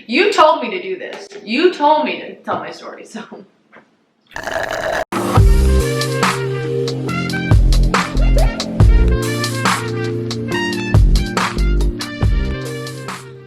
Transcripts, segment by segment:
You told me to do this. You told me to tell my story, so.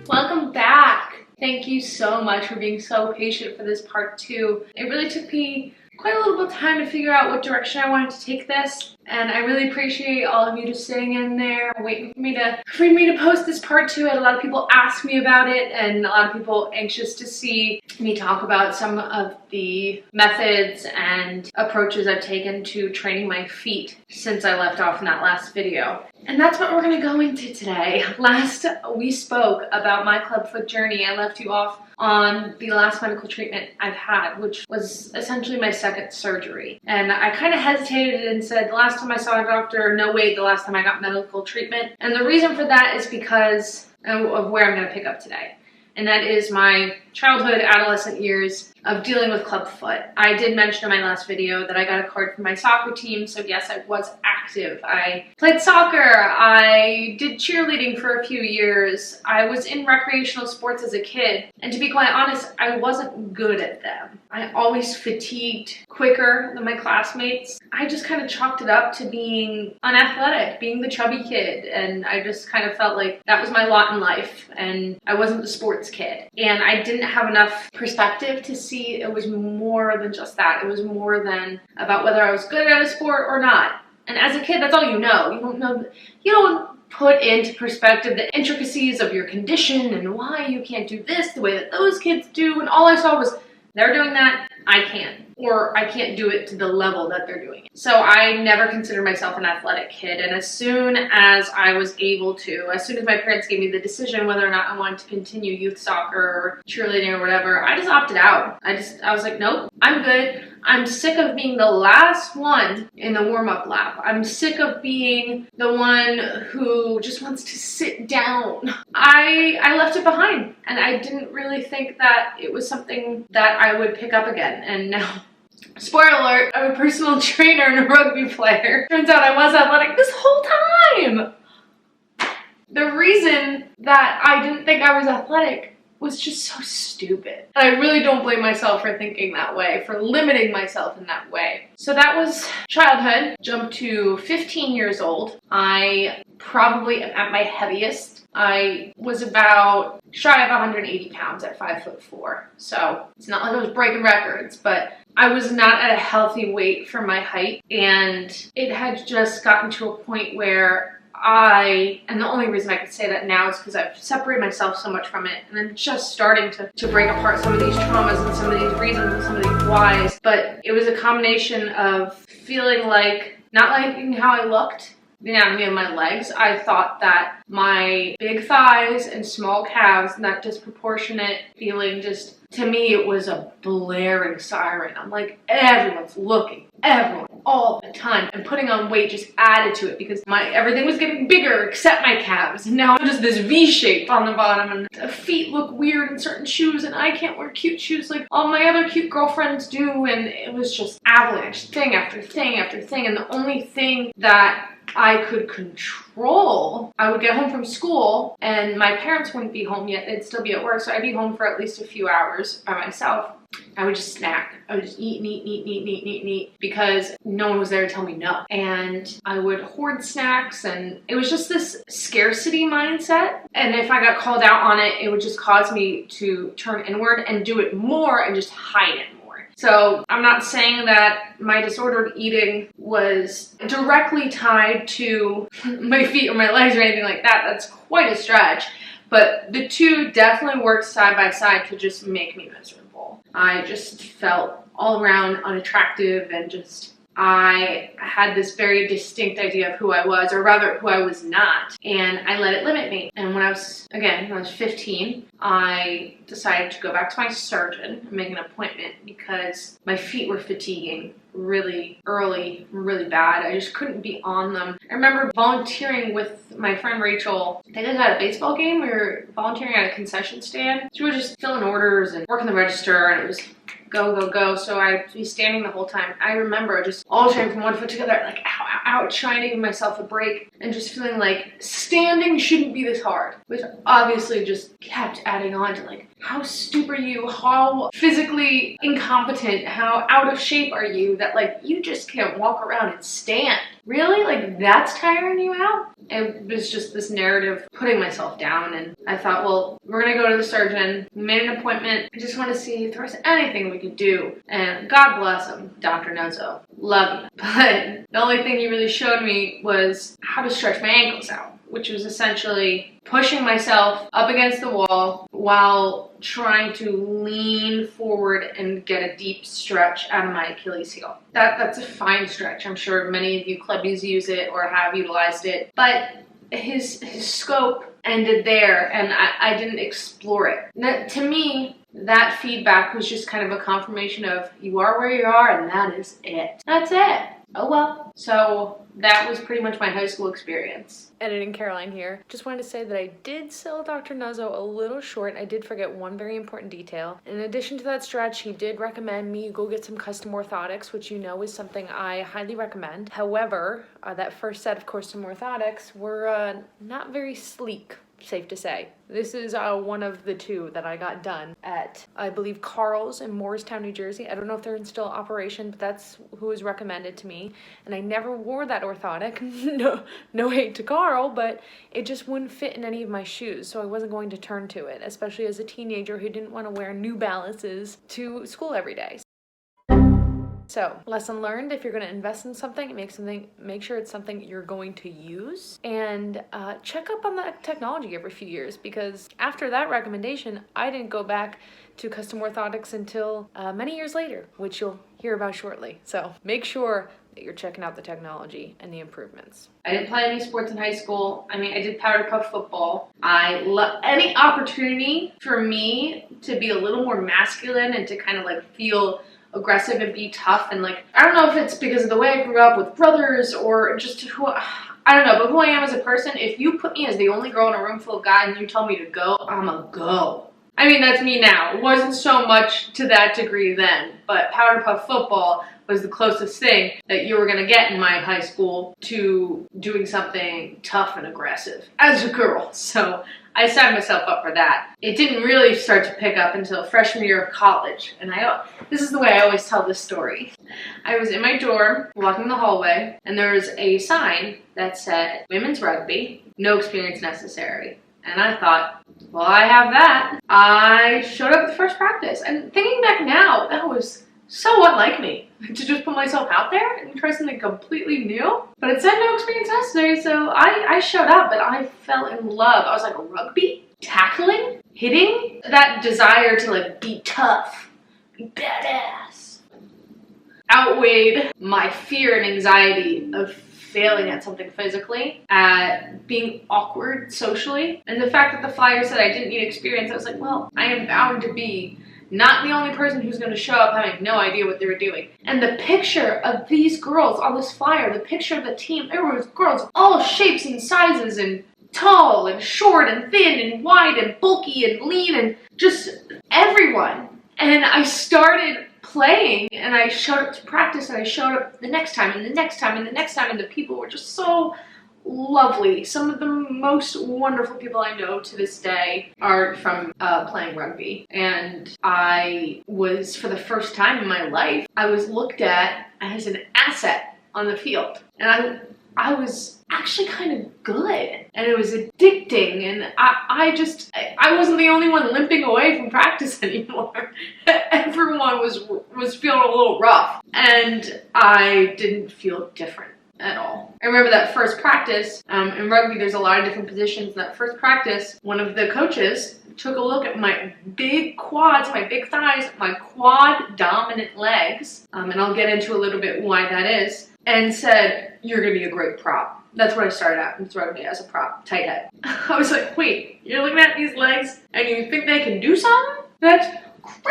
Welcome back. Thank you so much for being so patient for this part 2. It really took me quite a little bit of time to figure out what direction I wanted to take this, and I really appreciate all of you just sitting in there waiting for me to post this part 2. I had a lot of people ask me about it, and a lot of people anxious to see me talk about some of the methods and approaches I've taken to training my feet since I left off in that last video. And that's what we're going to go into today. Last we spoke about my clubfoot journey, I left you off on the last medical treatment I've had, which was essentially my second surgery. And I kind of hesitated and said, the last time I saw a doctor, no wait, the last time I got medical treatment. And the reason for that is because of where I'm going to pick up today. And that is my childhood, adolescent years of dealing with clubfoot. I did mention in my last video that I got a card for my soccer team, so yes, I was active. I played soccer, I did cheerleading for a few years, I was in recreational sports as a kid, and to be quite honest, I wasn't good at them. I always fatigued quicker than my classmates. I just kind of chalked it up to being unathletic, being the chubby kid, and I just kind of felt like that was my lot in life, and I wasn't the sports kid. And I didn't have enough perspective to see it was more than just that. It was more than about whether I was good at a sport or not. And as a kid, that's all you know. You don't put into perspective the intricacies of your condition and why you can't do this the way that those kids do. And all I saw was, they're doing that, I can't. Or I can't do it to the level that they're doing it. So I never considered myself an athletic kid. And as soon as I was able to, as soon as my parents gave me the decision whether or not I wanted to continue youth soccer or cheerleading or whatever, I just opted out. I was like, nope, I'm good. I'm sick of being the last one in the warm-up lap. I'm sick of being the one who just wants to sit down. I left it behind, and I didn't really think that it was something that I would pick up again. And now, spoiler alert, I'm a personal trainer and a rugby player. Turns out I was athletic this whole time. The reason that I didn't think I was athletic was just so stupid. And I really don't blame myself for thinking that way, for limiting myself in that way. So that was childhood. Jump to 15 years old. I probably am at my heaviest. I was about shy of 180 pounds at 5'4". So it's not like I was breaking records, but I was not at a healthy weight for my height. And it had just gotten to a point where and the only reason I could say that now is because I've separated myself so much from it, and I'm just starting to break apart some of these traumas and some of these reasons and some of these whys. But it was a combination of feeling like, not liking how I looked, the anatomy of my legs. I thought that my big thighs and small calves, and that disproportionate feeling, just, to me, it was a blaring siren. I'm like, everyone's looking, everyone, all the time. And putting on weight just added to it because everything was getting bigger except my calves. And now I'm just this V shape on the bottom, and the feet look weird in certain shoes, and I can't wear cute shoes like all my other cute girlfriends do. And it was just avalanche, thing after thing after thing. And the only thing that I could control, I would get home from school and my parents wouldn't be home yet, they'd still be at work, so I'd be home for at least a few hours by myself. I would just snack. I would just eat, because no one was there to tell me no. And I would hoard snacks, and it was just this scarcity mindset. And if I got called out on it, it would just cause me to turn inward and do it more and just hide it more. So I'm not saying that my disordered eating was directly tied to my feet or my legs or anything like that. That's quite a stretch. But the two definitely worked side by side to just make me miserable. I just felt all around unattractive, and just I had this very distinct idea of who I was, or rather who I was not, and I let it limit me. And when I was 15, I decided to go back to my surgeon and make an appointment because my feet were fatiguing really early, really bad. I just couldn't be on them. I remember volunteering with my friend Rachel. I think it was at a baseball game. We were volunteering at a concession stand. So we were just filling orders and working the register, and it was go, go, go. So I'd be standing the whole time. I remember just alternating from one foot together, like ow, ow, ow, trying to give myself a break and just feeling like standing shouldn't be this hard, which obviously just kept adding on to like, how stupid are you? How physically incompetent? How out of shape are you that like you just can't walk around and stand? Really? Like that's tiring you out? It was just this narrative putting myself down, and I thought, well, we're gonna go to the surgeon. We made an appointment. I just want to see if there was anything we could do. And God bless him, Dr. Nuzzo. Love you. But the only thing he really showed me was how to stretch my ankles out, which was essentially pushing myself up against the wall while trying to lean forward and get a deep stretch out of my Achilles heel. That's a fine stretch. I'm sure many of you clubbies use it or have utilized it, but his scope ended there, and I didn't explore it. To me, that feedback was just kind of a confirmation of you are where you are, and that is it. That's it. Oh well. So that was pretty much my high school experience. Editing Caroline here. Just wanted to say that I did sell Dr. Nuzzo a little short. I did forget one very important detail. In addition to that stretch, he did recommend me go get some custom orthotics, which you know is something I highly recommend. However, that first set of custom orthotics were not very sleek. Safe to say. This is one of the two that I got done at, I believe, Carl's in Morristown, New Jersey. I don't know if they're in still operation, but that's who was recommended to me. And I never wore that orthotic. No hate to Carl, but it just wouldn't fit in any of my shoes, so I wasn't going to turn to it, especially as a teenager who didn't want to wear New Balances to school every day. So, lesson learned, if you're going to invest in something, make sure it's something you're going to use, and check up on the technology every few years, because after that recommendation, I didn't go back to custom orthotics until many years later, which you'll hear about shortly. So, make sure that you're checking out the technology and the improvements. I didn't play any sports in high school. I mean, I did powder puff football. I love any opportunity for me to be a little more masculine and to kind of like feel aggressive and be tough, and like, I don't know if it's because of the way I grew up with brothers or just who, I don't know, but who I am as a person. If you put me as the only girl in a room full of guys and you tell me to go, I'm a go. I mean, that's me now. It wasn't so much to that degree then, but powder puff football was the closest thing that you were going to get in my high school to doing something tough and aggressive as a girl. So I signed myself up for that. It didn't really start to pick up until freshman year of college. And this is the way I always tell this story. I was in my dorm, walking the hallway, and there was a sign that said, women's rugby, no experience necessary. And I thought, well, I have that. I showed up at the first practice. And thinking back now, that was so unlike me to just put myself out there and try something completely new. But it said no experience necessary, so I showed up, but I fell in love. I was like, rugby? Tackling? Hitting? That desire to like be tough, be badass, outweighed my fear and anxiety of failing at something physically, at being awkward socially. And the fact that the flyer said I didn't need experience, I was like, well, I am bound to be not the only person who's going to show up having no idea what they were doing. And the picture of these girls on this flyer, the picture of the team, there was girls of all shapes and sizes, and tall and short and thin and wide and bulky and lean, and just everyone. And I started playing, and I showed up to practice, and I showed up the next time and the next time and the next time, and the people were just so lovely. Some of the most wonderful people I know to this day are from playing rugby. And I was, for the first time in my life, I was looked at as an asset on the field. And I was actually kind of good, and it was addicting, and I wasn't the only one limping away from practice anymore. Everyone was feeling a little rough, and I didn't feel different at all. I remember that first practice, in rugby there's a lot of different positions. That first practice, one of the coaches took a look at my big quads, my big thighs, my quad dominant legs, and I'll get into a little bit why that is, and said, you're gonna be a great prop. That's what I started out in rugby, as a prop, tight head. I was like, wait, you're looking at these legs and you think they can do something? That's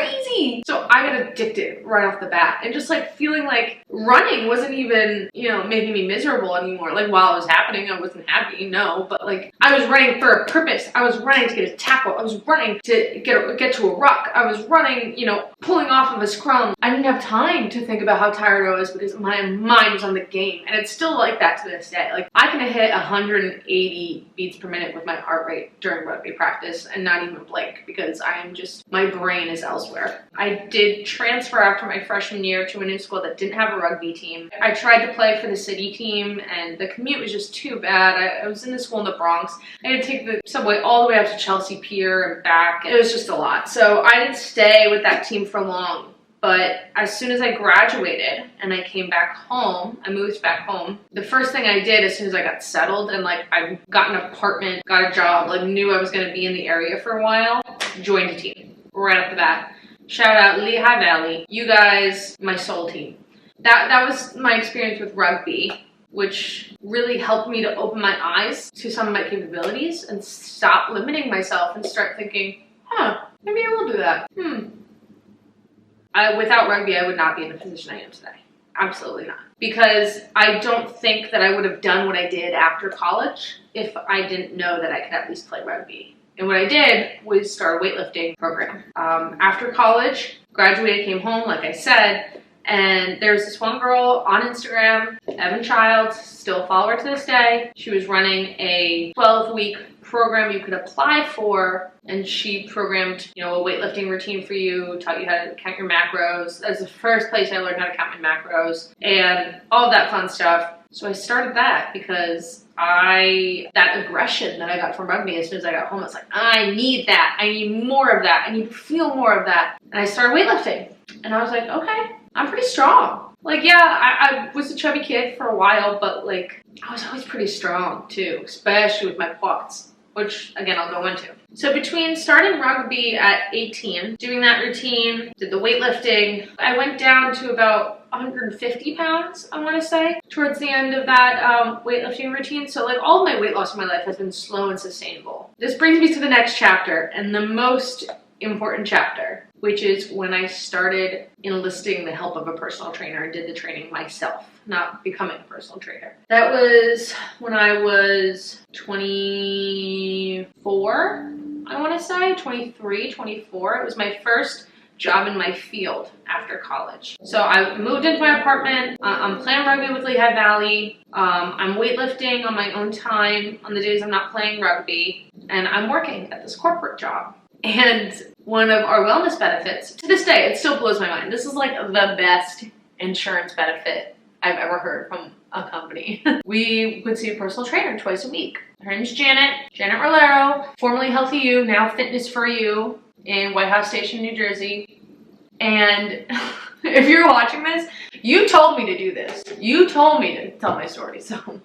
crazy. So I got addicted right off the bat, and just like feeling like running wasn't even, you know, making me miserable anymore. Like while it was happening, I wasn't happy, no, but like I was running for a purpose. I was running to get a tackle. I was running to get to a ruck. I was running, you know, pulling off of a scrum. I didn't have time to think about how tired I was because my mind was on the game, and it's still like that to this day. Like I can hit 180 beats per minute with my heart rate during rugby practice and not even blink because I am just, my brain is elsewhere. I did transfer after my freshman year to a new school that didn't have a rugby team. I tried to play for the city team, and the commute was just too bad. I was in the school in the Bronx. I had to take the subway all the way up to Chelsea Pier and back. It was just a lot. So I didn't stay with that team for long. But as soon as I graduated and I came back home, I moved back home, the first thing I did as soon as I got settled and like I got an apartment, got a job, like knew I was going to be in the area for a while, joined a team right off the bat. Shout out Lehigh Valley. You guys, my soul team. That was my experience with rugby, which really helped me to open my eyes to some of my capabilities and stop limiting myself and start thinking, maybe I will do that. Without rugby, I would not be in the position I am today. Absolutely not. Because I don't think that I would have done what I did after college if I didn't know that I could at least play rugby. And what I did was start a weightlifting program. After college, graduated, came home, like I said, and there's this one girl on Instagram, Evan Childs, still follow her to this day. She was running a 12-week program you could apply for, and she programmed, you know, a weightlifting routine for you, taught you how to count your macros. That's the first place I learned how to count my macros and all of that fun stuff. So I started that because that aggression that I got from rugby as soon as I got home, I was like, I need that. I need more of that. I need to feel more of that. And I started weightlifting. And I was like, okay, I'm pretty strong. Like, yeah, I was a chubby kid for a while, but like, I was always pretty strong too, especially with my quads, which again, I'll go into. So between starting rugby at 18, doing that routine, did the weightlifting, I went down to about 150 pounds, I want to say, towards the end of that weightlifting routine. So like all of my weight loss in my life has been slow and sustainable. This brings me to the next chapter, and the most important chapter, which is when I started enlisting the help of a personal trainer and did the training myself, not becoming a personal trainer. That was when I was 24, I want to say, 23, 24. It was my first job in my field after college. So I moved into my apartment. I'm playing rugby with Lehigh Valley. I'm weightlifting on my own time on the days I'm not playing rugby. And I'm working at this corporate job. And one of our wellness benefits, to this day, it still blows my mind. This is like the best insurance benefit I've ever heard from a company. We would see a personal trainer twice a week. Her name's Janet Rolero, formerly Healthy You, now Fitness for You in White House Station, New Jersey. And if you're watching this, you told me to do this. You told me to tell my story, so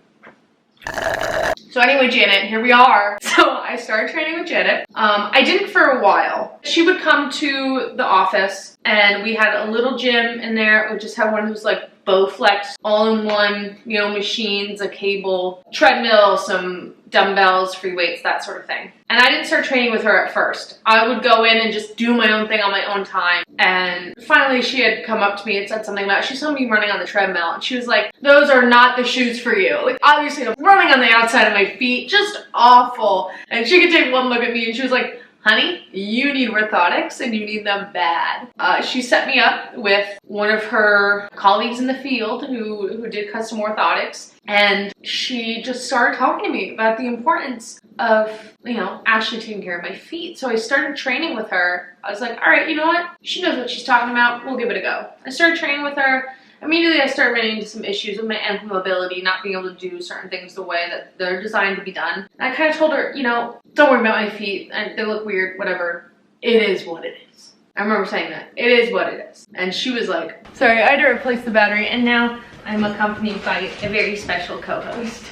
anyway, Janet, here we are. So I started training with Janet. I didn't for a while. She would come to the office and we had a little gym in there. We just had one of those like Bowflex all-in-one, you know, machines, a cable, treadmill, some dumbbells, free weights, that sort of thing. And I didn't start training with her at first. I would go in and just do my own thing on my own time. And finally she had come up to me and said something about, she saw me running on the treadmill and she was like, those are not the shoes for you. Like obviously I'm running on the outside of my feet, just awful. And she could take one look at me and she was like, honey, you need orthotics and you need them bad. She set me up with one of her colleagues in the field who did custom orthotics. And she just started talking to me about the importance of, you know, actually taking care of my feet. So I started training with her. I was like, all right, you know what? She knows what she's talking about. We'll give it a go. I started training with her. Immediately I started running into some issues with my ankle mobility, not being able to do certain things the way that they're designed to be done. And I kind of told her, you know, don't worry about my feet. They look weird, whatever. It is what it is. I remember saying that. It is what it is. And she was like, sorry, I had to replace the battery. And now I'm accompanied by a very special co-host,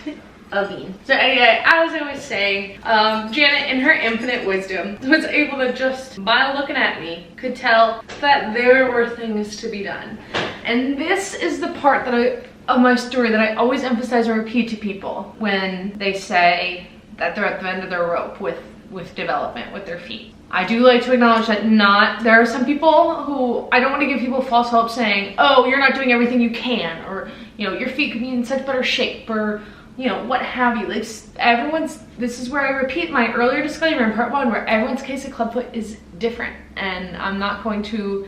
Aveen. So anyway, as I was saying, Janet, in her infinite wisdom, was able to just, by looking at me, could tell that there were things to be done. And this is the part that of my story that I always emphasize and repeat to people when they say that they're at the end of their rope with development with their feet. I do like to acknowledge that there are some people who, I don't want to give people false hope saying, oh, you're not doing everything you can, or, you know, your feet could be in such better shape, or, you know, what have you. Like, this is where I repeat my earlier disclaimer in part 1, where everyone's case of clubfoot is different, and I'm not going to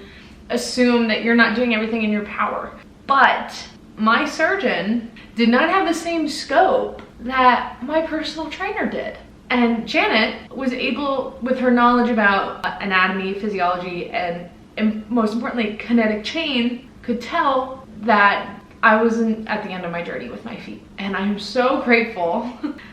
assume that you're not doing everything in your power. But my surgeon did not have the same scope that my personal trainer did. And Janet was able, with her knowledge about anatomy, physiology, and most importantly, kinetic chain, could tell that I wasn't at the end of my journey with my feet. And I'm so grateful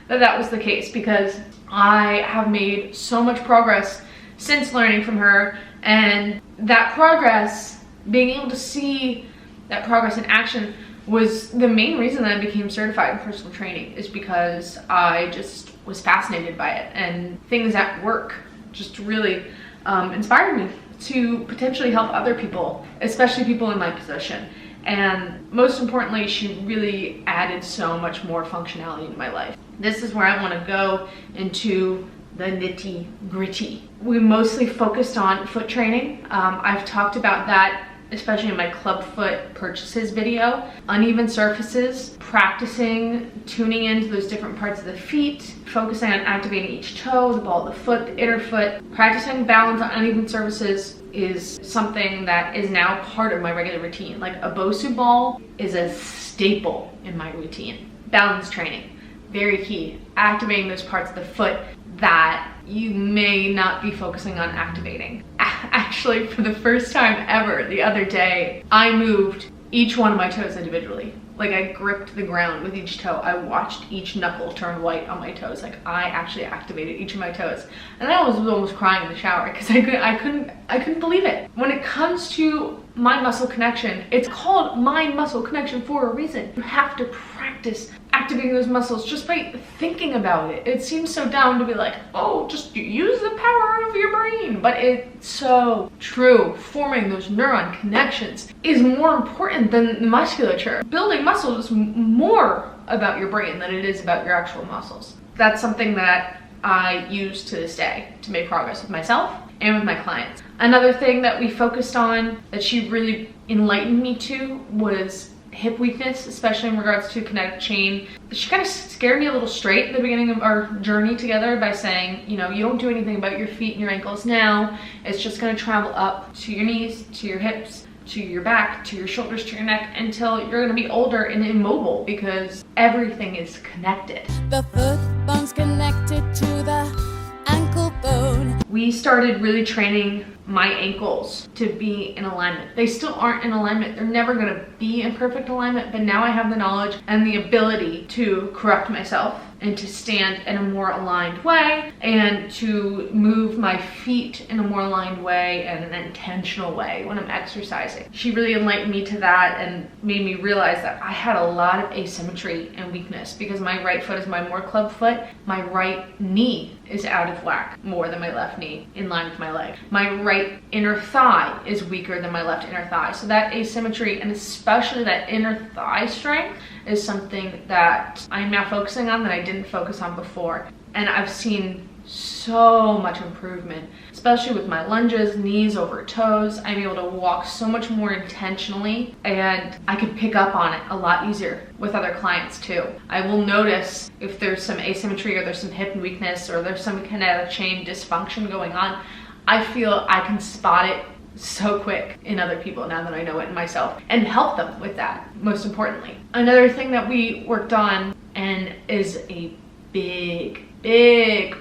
that that was the case, because I have made so much progress since learning from her. And that progress, being able to see that progress in action, was the main reason that I became certified in personal training, is because I just was fascinated by it, and things at work just really inspired me to potentially help other people, especially people in my position. And most importantly, she really added so much more functionality in my life. This is where I want to go into the nitty gritty. We mostly focused on foot training. I've talked about that, especially in my Clubfoot purchases video. Uneven surfaces, practicing tuning into those different parts of the feet, focusing on activating each toe, the ball of the foot, the inner foot. Practicing balance on uneven surfaces is something that is now part of my regular routine. Like, a Bosu ball is a staple in my routine. Balance training, very key. Activating those parts of the foot that you may not be focusing on activating. Actually, for the first time ever, the other day, I moved each one of my toes individually. Like, I gripped the ground with each toe. I watched each knuckle turn white on my toes. Like, I actually activated each of my toes. And I was almost crying in the shower because I couldn't believe it. When it comes to mind muscle connection, it's called mind muscle connection for a reason. You have to practice activating those muscles just by thinking about it. It seems so dumb to be like, oh, just use the power of your brain. But it's so true. Forming those neuron connections is more important than the musculature. Building muscle is more about your brain than it is about your actual muscles. That's something that I use to this day to make progress with myself and with my clients. Another thing that we focused on that she really enlightened me to was hip weakness, especially in regards to kinetic chain. She kind of scared me a little straight at the beginning of our journey together by saying, you know, you don't do anything about your feet and your ankles now. It's just going to travel up to your knees, to your hips, to your back, to your shoulders, to your neck, until you're going to be older and immobile, because everything is connected. The foot bone's connected to the ankle bone. We started really training my ankles to be in alignment. They still aren't in alignment. They're never going to be in perfect alignment, but now I have the knowledge and the ability to correct myself and to stand in a more aligned way and to move my feet in a more aligned way and an intentional way when I'm exercising. She really enlightened me to that and made me realize that I had a lot of asymmetry and weakness, because my right foot is my more club foot. My right knee is out of whack more than my left knee, in line with my leg. My right inner thigh is weaker than my left inner thigh. So that asymmetry, and especially that inner thigh strength, is something that I'm now focusing on that I didn't focus on before. And I've seen so much improvement, especially with my lunges, knees over toes. I'm able to walk so much more intentionally, and I can pick up on it a lot easier with other clients too. I will notice if there's some asymmetry, or there's some hip weakness, or there's some kinetic chain dysfunction going on. I feel I can spot it so quick in other people now that I know it in myself, and help them with that, most importantly. Another thing that we worked on, and is a big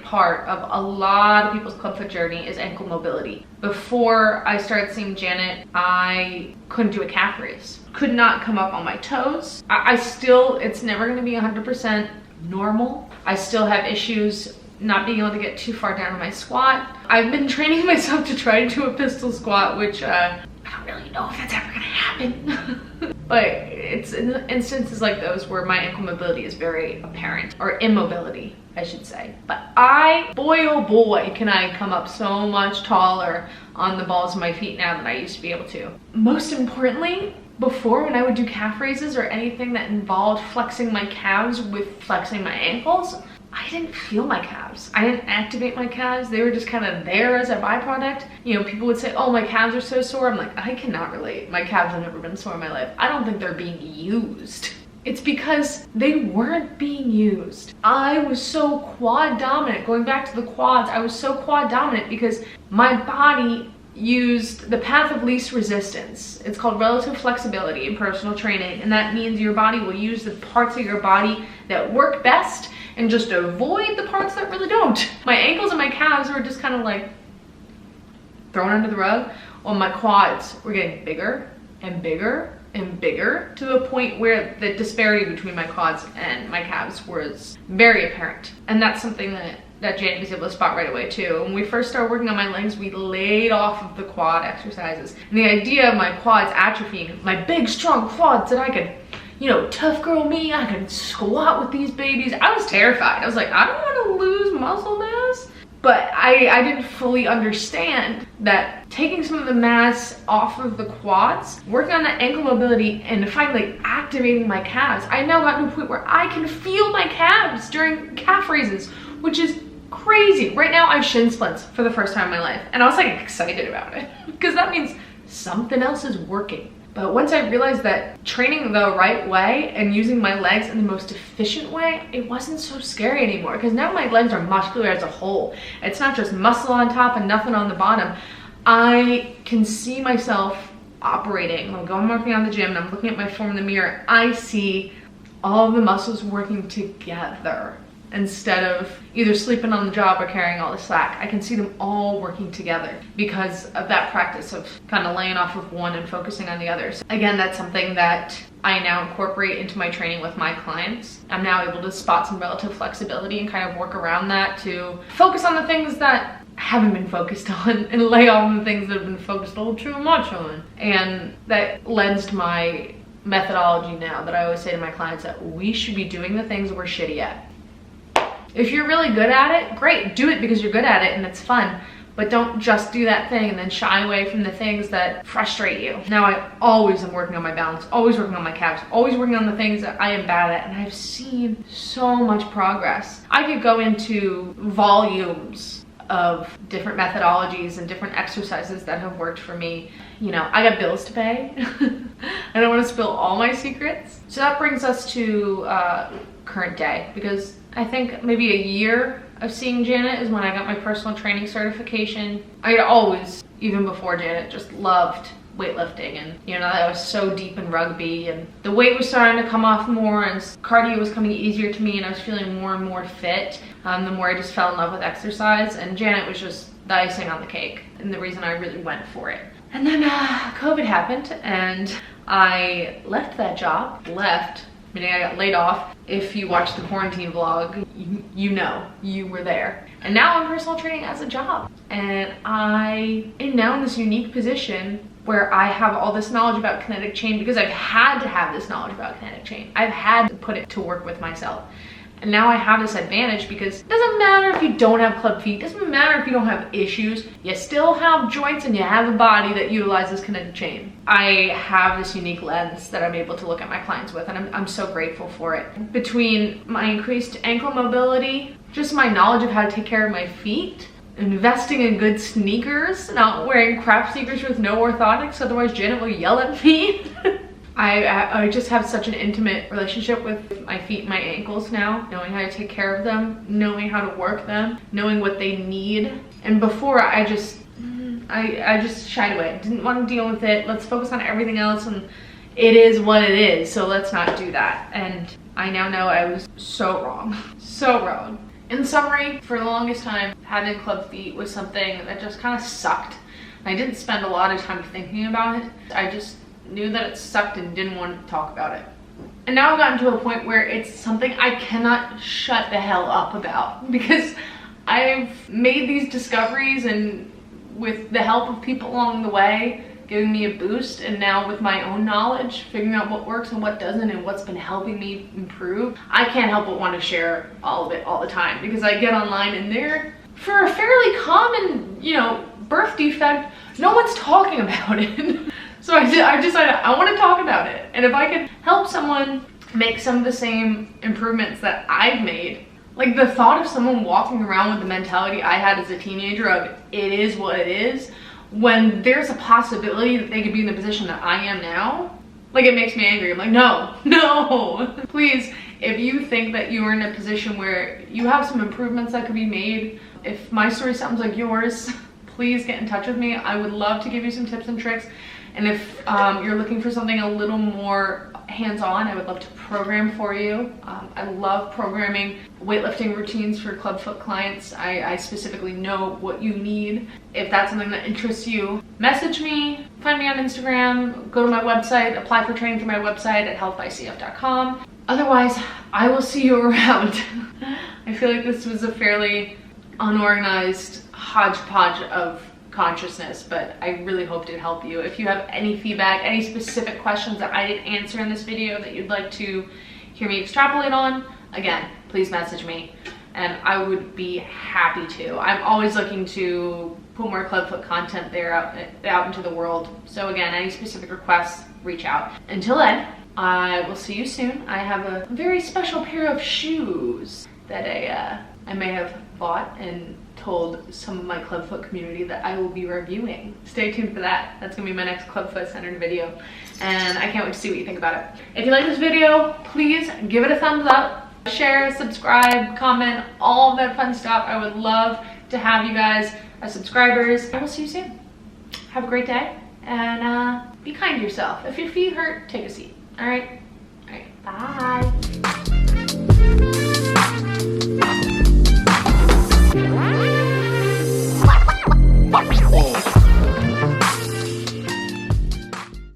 part of a lot of people's clubfoot journey, is ankle mobility. Before I started seeing Janet, I couldn't do a calf raise. Could not come up on my toes. I still, it's never gonna be 100% normal. I still have issues not being able to get too far down on my squat. I've been training myself to try to do a pistol squat, which I don't really know if that's ever gonna happen. But it's in instances like those where my ankle mobility is very apparent, or immobility, I should say. But boy oh boy, can I come up so much taller on the balls of my feet now than I used to be able to. Most importantly, before, when I would do calf raises or anything that involved flexing my calves with flexing my ankles, I didn't feel my calves. I didn't activate my calves. They were just kind of there as a byproduct. You know, people would say, oh, my calves are so sore. I'm like, I cannot relate. My calves have never been sore in my life. I don't think they're being used. It's because they weren't being used. I was so quad dominant. Going back to the quads, I was so quad dominant because my body used the path of least resistance. It's called relative flexibility in personal training, and that means your body will use the parts of your body that work best and just avoid the parts that really don't. My ankles and my calves were just kind of like thrown under the rug, while my quads were getting bigger and bigger and bigger, to the point where the disparity between my quads and my calves was very apparent. And that's something that Janet was able to spot right away too. When we first started working on my legs, we laid off of the quad exercises. And the idea of my quads atrophying, my big strong quads that I could, you know, tough girl me, I could squat with these babies. I was terrified. I was like, I don't want to lose muscle mass. But I didn't fully understand that taking some of the mass off of the quads, working on that ankle mobility, and finally activating my calves, I now got to a point where I can feel my calves during calf raises, which is crazy. Right now I have shin splints for the first time in my life, and I was like excited about it because that means something else is working. But once I realized that training the right way and using my legs in the most efficient way, it wasn't so scary anymore, because now my legs are muscular as a whole. It's not just muscle on top and nothing on the bottom. I can see myself operating. I'm going working on the gym and I'm looking at my form in the mirror. I see all the muscles working together instead of either sleeping on the job or carrying all the slack. I can see them all working together because of that practice of kind of laying off of one and focusing on the others. Again, that's something that I now incorporate into my training with my clients. I'm now able to spot some relative flexibility and kind of work around that to focus on the things that haven't been focused on and lay off on the things that have been focused a little too much on. And that lends to my methodology now that I always say to my clients that we should be doing the things we're shitty at. If you're really good at it, great, do it because you're good at it and it's fun. But don't just do that thing and then shy away from the things that frustrate you. Now I always am working on my balance, always working on my calves, always working on the things that I am bad at, and I've seen so much progress. I could go into volumes of different methodologies and different exercises that have worked for me. You know, I got bills to pay. I don't want to spill all my secrets. So that brings us to current day, because I think maybe a year of seeing Janet is when I got my personal training certification. I had always, even before Janet, just loved weightlifting, and you know, I was so deep in rugby and the weight was starting to come off more and cardio was coming easier to me and I was feeling more and more fit the more I just fell in love with exercise, and Janet was just the icing on the cake and the reason I really went for it. And then COVID happened and I left that job, meaning I got laid off. If you watch the quarantine vlog, you know, you were there. And now I'm personal training as a job. And I am now in this unique position where I have all this knowledge about kinetic chain because I've had to have this knowledge about kinetic chain. I've had to put it to work with myself. And now I have this advantage because it doesn't matter if you don't have club feet, it doesn't matter if you don't have issues, you still have joints and you have a body that utilizes kinetic chain. I have this unique lens that I'm able to look at my clients with, and I'm so grateful for it. Between my increased ankle mobility, just my knowledge of how to take care of my feet, investing in good sneakers, not wearing crap sneakers with no orthotics, otherwise Janet will yell at me. I just have such an intimate relationship with my feet and my ankles now, knowing how to take care of them, knowing how to work them, knowing what they need. And before I just shied away. Didn't want to deal with it. Let's focus on everything else, and it is what it is, so let's not do that. And I now know I was so wrong. So wrong. In summary, for the longest time, having club feet was something that just kind of sucked. I didn't spend a lot of time thinking about it. I just knew that it sucked and didn't want to talk about it. And now I've gotten to a point where it's something I cannot shut the hell up about, because I've made these discoveries, and with the help of people along the way giving me a boost, and now with my own knowledge, figuring out what works and what doesn't and what's been helping me improve, I can't help but want to share all of it all the time, because I get online and there, for a fairly common, you know, birth defect, no one's talking about it. So I decided I want to talk about it, and if I could help someone make some of the same improvements that I've made, Like, the thought of someone walking around with the mentality I had as a teenager of it is what it is, when there's a possibility that they could be in the position that I am now, like, it makes me angry. I'm like, no, no. Please, if you think that you are in a position where you have some improvements that could be made, if my story sounds like yours, please get in touch with me. I would love to give you some tips and tricks. And if you're looking for something a little more hands-on, I would love to program for you. I love programming weightlifting routines for Clubfoot clients. I specifically know what you need. If that's something that interests you, message me, find me on Instagram, go to my website, apply for training through my website at healthbycf.com. Otherwise, I will see you around. I feel like this was a fairly unorganized hodgepodge of consciousness, but I really hoped it helped you. If you have any feedback, any specific questions that I didn't answer in this video that you'd like to hear me extrapolate on, again, please message me and I would be happy to. I'm always looking to put more Clubfoot content there out into the world. So again, any specific requests, reach out. Until then, I will see you soon. I have a very special pair of shoes that I may have bought and told some of my Clubfoot community that I will be reviewing. Stay tuned for that. That's gonna be my next Clubfoot centered video. And I can't wait to see what you think about it. If you like this video, please give it a thumbs up, share, subscribe, comment, all of that fun stuff. I would love to have you guys as subscribers. I will see you soon. Have a great day and be kind to yourself. If your feet hurt, take a seat. All right, bye.